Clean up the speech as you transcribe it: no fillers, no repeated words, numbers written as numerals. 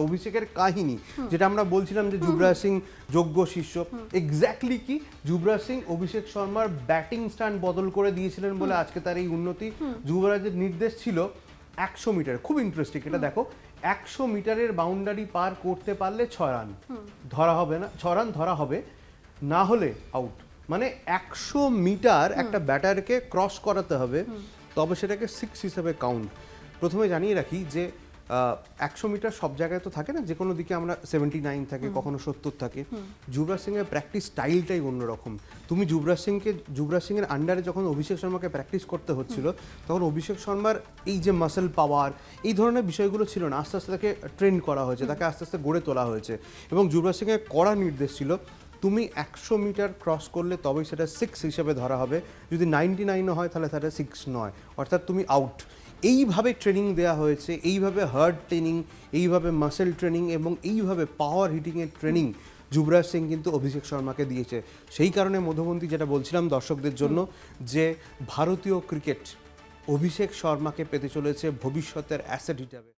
অভিষেকের কাহিনী যেটা আমরা বলছিলাম যে যুবরাজ সিং যোগ্য শিষ্য, এক্স্যাক্টলি কি যুবরাজ সিং অভিষেক শর্মার ব্যাটিং স্ট্যান্ড বদল করে দিয়েছিলেন বলে আজকে তার এই উন্নতি। যুবরাজের নির্দেশ ছিল 100 মিটার, খুব ইন্টারেস্টিং এটা দেখো, 100 মিটারের বাউন্ডারি পার করতে পারলে 6 রান ধরা হবে, না 6 রান ধরা হবে, না হলে আউট। মানে 100 মিটার একটা ব্যাটারকে ক্রস করাতে হবে, তবে সেটাকে 6 হিসেবে কাউন্ট। প্রথমে জানিয়ে রাখি যে 100 মিটার সব জায়গায় তো থাকে না, যে কোনো দিকে আমরা 79 থাকে, কখনো 70 থাকে। যুবরাজ সিংয়ের প্র্যাকটিস স্টাইলটাই অন্যরকম। তুমি যুবরাজ সিংয়ের আন্ডারে যখন অভিষেক শর্মাকে প্র্যাকটিস করতে হচ্ছিল, তখন অভিষেক শর্মার এই যে মাসেল পাওয়ার, এই ধরনের বিষয়গুলো ছিল না। আস্তে আস্তে তাকে ট্রেন করা হয়েছে, তাকে আস্তে আস্তে গড়ে তোলা হয়েছে, এবং যুবরাজ সিংয়ের কড়া নির্দেশ ছিল তুমি 100 মিটার ক্রস করলে তবেই সেটা 6 হিসেবে ধরা হবে, যদি 99 হয় তাহলে সেটা 6 নয়, অর্থাৎ তুমি আউট। এইভাবে ট্রেনিং দেওয়া হয়েছে, এইভাবে হার্ড ট্রেনিং, এইভাবে মাসেল ট্রেনিং এবং এইভাবে পাওয়ার হিটিংয়ের ট্রেনিং যুবরাজ সিং কিন্তু অভিষেক শর্মাকে দিয়েছে। সেই কারণে মধুবন্তী যেটা বলছিলাম দর্শকদের জন্য, যে ভারতীয় ক্রিকেট অভিষেক শর্মাকে পেতে চলেছে ভবিষ্যতের অ্যাসেট হিসাবে।